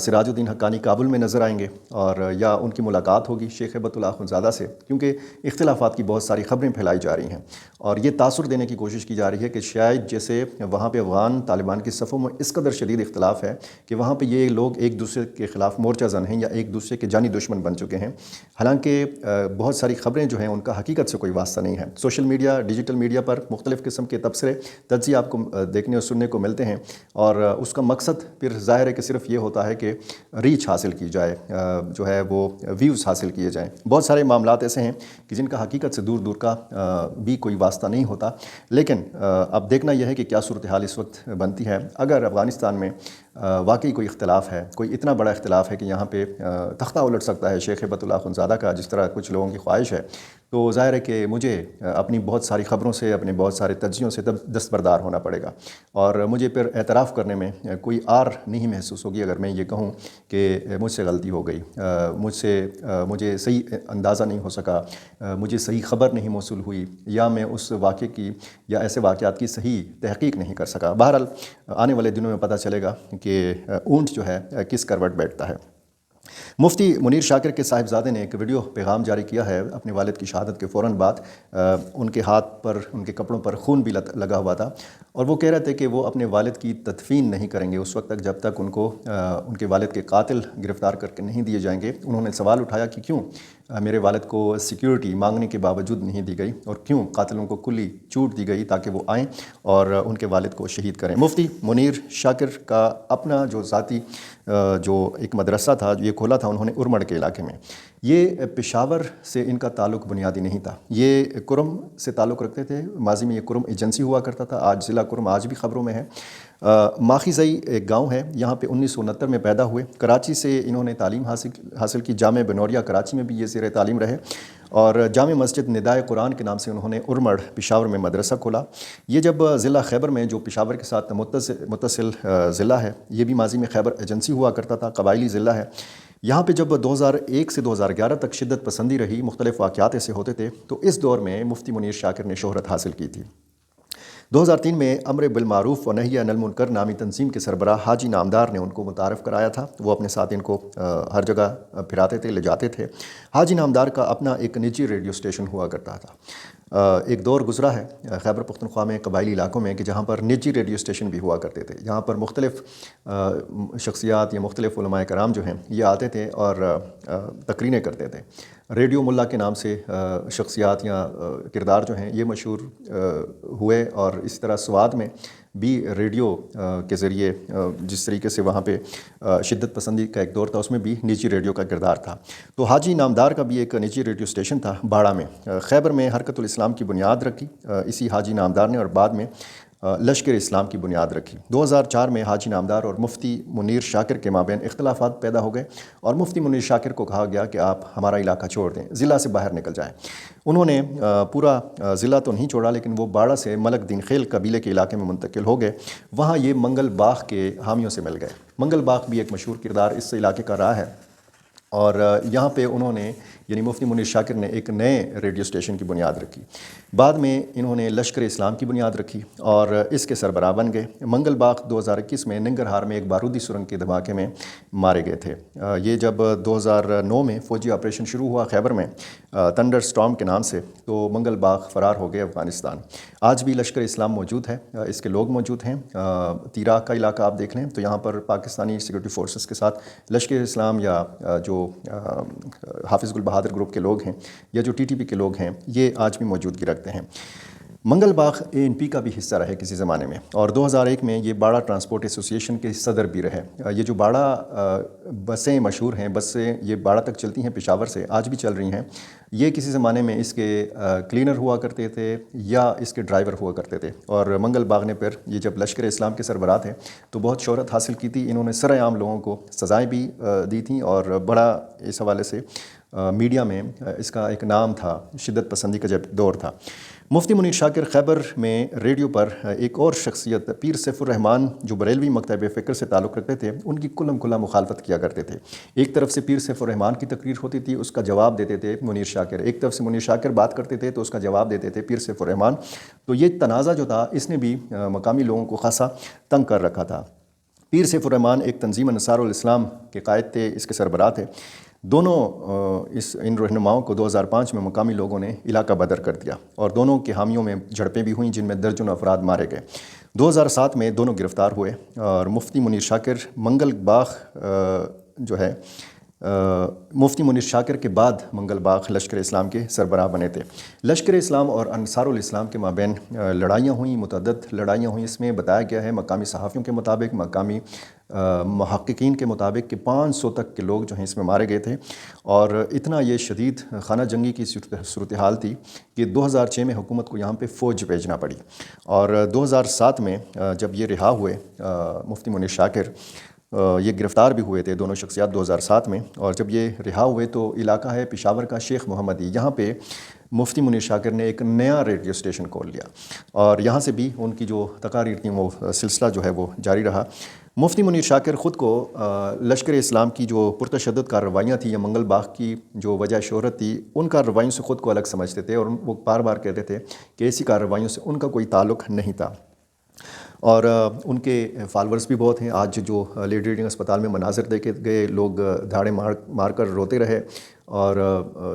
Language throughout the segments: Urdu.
سراج الدین حقانی کابل میں نظر آئیں گے اور یا ان کی ملاقات ہوگی شیخ ہیبت اللہ اخندزادہ سے، کیونکہ اختلافات کی بہت ساری خبریں پھیلائی جا رہی ہیں اور یہ تاثر دینے کی کوشش کی جا رہی ہے کہ شاید جیسے وہاں پہ افغان طالبان کی صفوں میں اس قدر شدید اختلاف ہے کہ وہاں پہ یہ لوگ ایک دوسرے کے خلاف مورچہ زن ہیں یا ایک دوسرے کے جانی دشمن بن چکے ہیں، حالانکہ بہت ساری خبریں جو ہیں ان کا حقیقت سے کوئی واسطہ نہیں ہے۔ سوشل میڈیا، ڈیجیٹل میڈیا پر مختلف قسم کے تبصرے، تجزیے آپ کو دیکھنے اور سننے کو ملتے ہیں اور اس کا مقصد پھر ظاہر ہے کہ صرف یہ ہوتا ہے کہ ریچ حاصل کی جائے، جو ہے وہ ویوز حاصل کیے جائیں۔ بہت سارے معاملات ایسے ہیں کہ جن کا حقیقت سے دور دور کا بھی کوئی واسطہ نہیں ہوتا، لیکن اب دیکھنا یہ ہے کہ کیا صورتحال اس وقت بنتی ہے۔ اگر افغانستان میں واقعی کوئی اختلاف ہے، کوئی اتنا بڑا اختلاف ہے کہ یہاں پہ تختہ الٹ سکتا ہے شیخ ہیبت اللہ اخندزادہ کا، جس طرح کچھ لوگوں کی خواہش ہے، تو ظاہر ہے کہ مجھے اپنی بہت ساری خبروں سے، اپنے بہت سارے تجزیوں سے دستبردار ہونا پڑے گا اور مجھے پھر اعتراف کرنے میں کوئی آر نہیں محسوس ہوگی اگر میں یہ کہوں کہ مجھ سے غلطی ہو گئی، مجھے صحیح اندازہ نہیں ہو سکا، مجھے صحیح خبر نہیں موصول ہوئی، یا میں اس واقعے کی یا ایسے واقعات کی صحیح تحقیق نہیں کر سکا۔ بہرحال آنے والے دنوں میں پتہ چلے گا کہ اونٹ جو ہے کس کروٹ بیٹھتا ہے۔ مفتی منیر شاکر کے صاحبزادے نے ایک ویڈیو پیغام جاری کیا ہے اپنے والد کی شہادت کے فوراً بعد۔ ان کے ہاتھ پر، ان کے کپڑوں پر خون بھی لگا ہوا تھا اور وہ کہہ رہے تھے کہ وہ اپنے والد کی تدفین نہیں کریں گے اس وقت تک جب تک ان کے والد کے قاتل گرفتار کر کے نہیں دیے جائیں گے۔ انہوں نے سوال اٹھایا کہ کیوں میرے والد کو سیکیورٹی مانگنے کے باوجود نہیں دی گئی اور کیوں قاتلوں کو کلی چھوٹ دی گئی تاکہ وہ آئیں اور ان کے والد کو شہید کریں۔ مفتی منیر شاکر کا اپنا جو ذاتی جو ایک مدرسہ تھا، یہ کھولا تھا انہوں نے ارمڑ کے علاقے میں۔ یہ پشاور سے ان کا تعلق بنیادی نہیں تھا، یہ کرم سے تعلق رکھتے تھے۔ ماضی میں یہ کرم ایجنسی ہوا کرتا تھا، آج ضلع کرم آج بھی خبروں میں ہے۔ ماخذئی ایک گاؤں ہے، یہاں پہ 1969 میں پیدا ہوئے۔ کراچی سے انہوں نے تعلیم حاصل کی، جامعہ بنوریہ کراچی میں بھی یہ زیر تعلیم رہے اور جامع مسجد ندائے قرآن کے نام سے انہوں نے ارمڑ پشاور میں مدرسہ کھولا۔ یہ جب ضلع خیبر میں، جو پشاور کے ساتھ متصل ضلع ہے، یہ بھی ماضی میں خیبر ایجنسی ہوا کرتا تھا، قبائلی ضلع ہے۔ یہاں پہ جب 2001 سے 2011 تک شدت پسندی رہی، مختلف واقعات ایسے ہوتے تھے، تو اس دور میں مفتی منیر شاکر نے شہرت حاصل کی تھی۔ 2003 میں امر بالمعروف و نہی عن المنکر نامی تنظیم کے سربراہ حاجی نامدار نے ان کو متعارف کرایا تھا۔ وہ اپنے ساتھ ان کو ہر جگہ پھراتے تھے، لے جاتے تھے۔ حاجی نامدار کا اپنا ایک نجی ریڈیو اسٹیشن ہوا کرتا تھا۔ ایک دور گزرا ہے خیبر پختونخوا میں، قبائلی علاقوں میں، کہ جہاں پر نجی ریڈیو اسٹیشن بھی ہوا کرتے تھے۔ یہاں پر مختلف شخصیات یا مختلف علماء کرام جو ہیں یہ آتے تھے اور تقریریں کرتے تھے۔ ریڈیو ملا کے نام سے شخصیات یا کردار جو ہیں یہ مشہور ہوئے اور اس طرح سوات میں بھی ریڈیو کے ذریعے جس طریقے سے وہاں پہ شدت پسندی کا ایک دور تھا، اس میں بھی نجی ریڈیو کا کردار تھا۔ تو حاجی نامدار کا بھی ایک نجی ریڈیو اسٹیشن تھا باڑہ میں۔ خیبر میں حرکت الاسلام کی بنیاد رکھی اسی حاجی نامدار نے اور بعد میں لشکر اسلام کی بنیاد رکھی۔ 2004 میں حاجی نامدار اور مفتی منیر شاکر کے مابین اختلافات پیدا ہو گئے اور مفتی منیر شاکر کو کہا گیا کہ آپ ہمارا علاقہ چھوڑ دیں، ضلع سے باہر نکل جائیں۔ انہوں نے پورا ضلع تو نہیں چھوڑا، لیکن وہ باڑہ سے ملک دین خیل قبیلے کے علاقے میں منتقل ہو گئے۔ وہاں یہ منگل باغ کے حامیوں سے مل گئے۔ منگل باغ بھی ایک مشہور کردار اس علاقے کا رہا ہے اور یہاں پہ انہوں نے، یعنی مفتی منیر شاکر نے، ایک نئے ریڈیو اسٹیشن کی بنیاد رکھی۔ بعد میں انہوں نے لشکر اسلام کی بنیاد رکھی اور اس کے سربراہ بن گئے۔ منگل باغ 2021 میں ننگرہار میں ایک بارودی سرنگ کے دھماکے میں مارے گئے تھے۔ یہ جب 2009 میں فوجی آپریشن شروع ہوا خیبر میں تھنڈر سٹارم کے نام سے، تو منگل باغ فرار ہو گئے افغانستان۔ آج بھی لشکر اسلام موجود ہے، اس کے لوگ موجود ہیں۔ تیرا کا علاقہ آپ دیکھ لیں تو یہاں پر پاکستانی سیکورٹی فورسز کے ساتھ لشکر اسلام یا جو حافظ گل بہادر گروپ کے لوگ ہیں یا جو ٹی ٹی پی کے لوگ ہیں، یہ آج بھی موجودگی رکھتے ہیں۔ منگل باغ ANP کا بھی حصہ رہے کسی زمانے میں اور 2001 میں یہ باڑہ ٹرانسپورٹ ایسوسی ایشن کے صدر بھی رہے۔ یہ جو باڑہ بسیں مشہور ہیں، بسیں یہ باڑہ تک چلتی ہیں پشاور سے، آج بھی چل رہی ہیں۔ یہ کسی زمانے میں اس کے کلینر ہوا کرتے تھے یا اس کے ڈرائیور ہوا کرتے تھے اور منگل باغ نے پھر یہ جب لشکر اسلام کے سربراہ تھے تو بہت شہرت حاصل کی تھی۔ انہوں نے سرِ عام لوگوں کو سزائیں بھی دی تھیں اور بڑا اس حوالے سے میڈیا میں اس کا ایک نام تھا، شدت پسندی کا جب دور تھا۔ مفتی منیر شاکر خیبر میں ریڈیو پر ایک اور شخصیت پیر سیف الرحمان جو بریلوی مکتب فکر سے تعلق رکھتے تھے، ان کی کھلم کھلا مخالفت کیا کرتے تھے۔ ایک طرف سے پیر سیف الرحمان کی تقریر ہوتی تھی، اس کا جواب دیتے تھے منیر شاکر، ایک طرف سے منیر شاکر بات کرتے تھے تو اس کا جواب دیتے تھے پیر سیف الرحمان۔ تو یہ تنازع جو تھا اس نے بھی مقامی لوگوں کو خاصا تنگ کر رکھا تھا۔ پیر سیف الرحمان ایک تنظیم انصار الاسلام کے قائد تھے، اس کے سربراہ تھے۔ دونوں ان رہنماؤں کو 2005 میں مقامی لوگوں نے علاقہ بدر کر دیا اور دونوں کے حامیوں میں جھڑپیں بھی ہوئیں جن میں درجنوں افراد مارے گئے۔ 2007 میں دونوں گرفتار ہوئے اور مفتی منیر شاکر منگل باغ جو ہے مفتی منیر شاکر کے بعد منگل باغ لشکر اسلام کے سربراہ بنے تھے۔ لشکر اسلام اور انصار الاسلام کے مابین لڑائیاں ہوئیں، متعدد لڑائیاں ہوئیں۔ اس میں بتایا گیا ہے مقامی صحافیوں کے مطابق، مقامی محققین کے مطابق کہ 500 تک کے لوگ جو ہیں اس میں مارے گئے تھے، اور اتنا یہ شدید خانہ جنگی کی صورتحال تھی کہ 2006 میں حکومت کو یہاں پہ فوج بھیجنا پڑی، اور 2007 میں جب یہ رہا ہوئے مفتی منیر شاکر، یہ گرفتار بھی ہوئے تھے دونوں شخصیات 2007 میں، اور جب یہ رہا ہوئے تو علاقہ ہے پشاور کا شیخ محمدی، یہاں پہ مفتی منیر شاکر نے ایک نیا ریڈیو اسٹیشن کھول لیا، اور یہاں سے بھی ان کی جو تقاریر تھیں وہ سلسلہ جو ہے وہ جاری رہا۔ مفتی منیر شاکر خود کو لشکر اسلام کی جو پرتشدد کارروائیاں تھیں یا منگل باغ کی جو وجہ شہرت تھی، ان کارروائیوں سے خود کو الگ سمجھتے تھے، اور وہ بار بار کہتے تھے کہ ایسی کارروائیوں سے ان کا کوئی تعلق نہیں تھا، اور ان کے فالورز بھی بہت ہیں۔ آج جو لیڈی ریڈنگ اسپتال میں مناظر دیکھے گئے، لوگ دھاڑے مار کر روتے رہے اور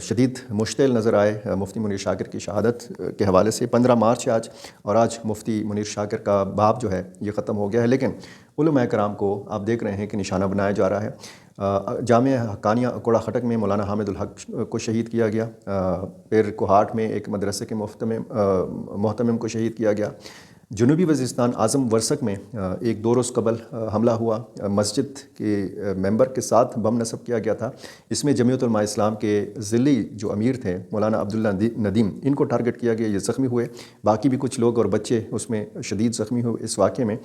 شدید مشتعل نظر آئے مفتی منیر شاکر کی شہادت کے حوالے سے۔ 15 مارچ ہے آج، اور آج مفتی منیر شاکر کا باب جو ہے یہ ختم ہو گیا ہے، لیکن علماء کرام کو آپ دیکھ رہے ہیں کہ نشانہ بنایا جا رہا ہے۔ جامعہ حقانیہ کوڑا خٹک میں مولانا حامد الحق کو شہید کیا گیا، پھر کوہاٹ میں ایک مدرسے کے محتمم کو شہید کیا گیا۔ جنوبی وزیرستان اعظم ورثک میں ایک 2 روز قبل حملہ ہوا، مسجد کے ممبر کے ساتھ بم نصب کیا گیا تھا۔ اس میں جمعیت علماء اسلام کے ضلعی جو امیر تھے مولانا عبداللہ ندیم، ان کو ٹارگٹ کیا گیا، یہ زخمی ہوئے، باقی بھی کچھ لوگ اور بچے اس میں شدید زخمی ہوئے اس واقعے میں۔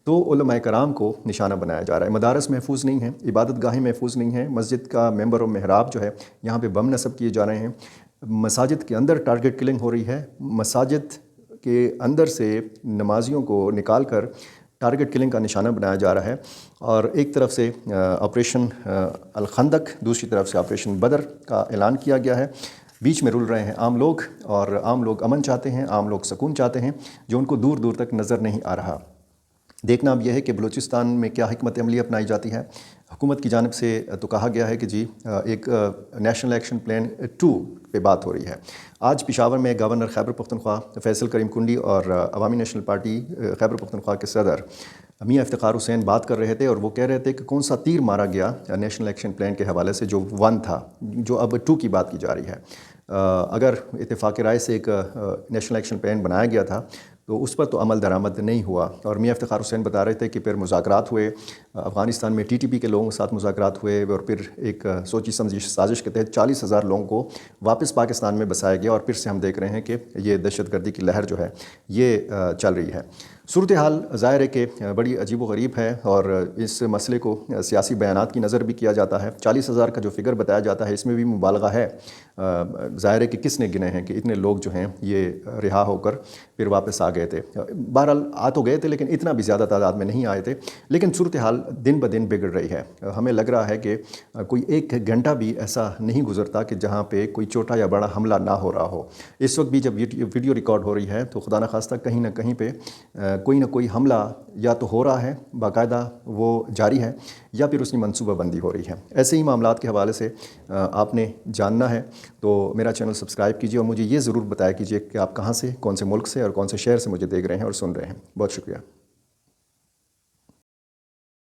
تو علماء کرام کو نشانہ بنایا جا رہا ہے۔ مدارس محفوظ نہیں ہیں، عبادت گاہیں محفوظ نہیں ہیں، مسجد کا ممبر و محراب جو ہے یہاں پہ بم نصب کیے جا رہے ہیں، مساجد کے اندر ٹارگٹ کلنگ ہو رہی ہے، مساجد کے اندر سے نمازیوں کو نکال کر ٹارگٹ کلنگ کا نشانہ بنایا جا رہا ہے، اور ایک طرف سے آپریشن الخندق، دوسری طرف سے آپریشن بدر کا اعلان کیا گیا ہے۔ بیچ میں رول رہے ہیں عام لوگ، اور عام لوگ امن چاہتے ہیں، عام لوگ سکون چاہتے ہیں، جو ان کو دور دور تک نظر نہیں آ رہا۔ دیکھنا اب یہ ہے کہ بلوچستان میں کیا حکمت عملی اپنائی جاتی ہے۔ حکومت کی جانب سے تو کہا گیا ہے کہ جی ایک نیشنل ایکشن پلان 2 پہ بات ہو رہی ہے۔ آج پشاور میں گورنر خیبر پختونخوا فیصل کریم کنڈی اور عوامی نیشنل پارٹی خیبر پختونخوا کے صدر میاں افتخار حسین بات کر رہے تھے، اور وہ کہہ رہے تھے کہ کون سا تیر مارا گیا نیشنل ایکشن پلان کے حوالے سے جو 1 تھا، جو اب 2 کی بات کی جا رہی ہے۔ اگر اتفاق رائے سے ایک نیشنل ایکشن پلان بنایا گیا تھا تو اس پر تو عمل درآمد نہیں ہوا، اور میاں افتخار حسین بتا رہے تھے کہ پھر مذاکرات ہوئے، افغانستان میں TTP کے لوگوں کے ساتھ مذاکرات ہوئے، اور پھر ایک سوچی سمجھی سازش کے تحت 40,000 لوگوں کو واپس پاکستان میں بسایا گیا، اور پھر سے ہم دیکھ رہے ہیں کہ یہ دہشت گردی کی لہر جو ہے یہ چل رہی ہے۔ صورتحال ظاہر ہے کہ بڑی عجیب و غریب ہے، اور اس مسئلے کو سیاسی بیانات کی نظر بھی کیا جاتا ہے۔ 40,000 کا جو فگر بتایا جاتا ہے اس میں بھی مبالغہ ہے۔ ظاہر ہے کہ کس نے گنے ہیں کہ اتنے لوگ جو ہیں یہ رہا ہو کر پھر واپس آ گئے تھے۔ بہرحال آ تو گئے تھے لیکن اتنا بھی زیادہ تعداد میں نہیں آئے تھے، لیکن صورتحال دن بدن بگڑ رہی ہے۔ ہمیں لگ رہا ہے کہ کوئی 1 گھنٹہ بھی ایسا نہیں گزرتا کہ جہاں پہ کوئی چھوٹا یا بڑا حملہ نہ ہو رہا ہو۔ اس وقت بھی جب ویڈیو ریکارڈ ہو رہی ہے تو خدا نخواستہ کہیں نہ کہیں پہ کوئی نہ کوئی حملہ یا تو ہو رہا ہے، باقاعدہ وہ جاری ہے، یا پھر اس کی منصوبہ بندی ہو رہی ہے۔ ایسے ہی معاملات کے حوالے سے آپ نے جاننا ہے تو میرا چینل سبسکرائب کیجیے، اور مجھے یہ ضرور بتایا کیجیے کہ آپ کہاں سے، کون سے ملک سے اور کون سے شہر سے مجھے دیکھ رہے ہیں اور سن رہے ہیں۔ بہت شکریہ۔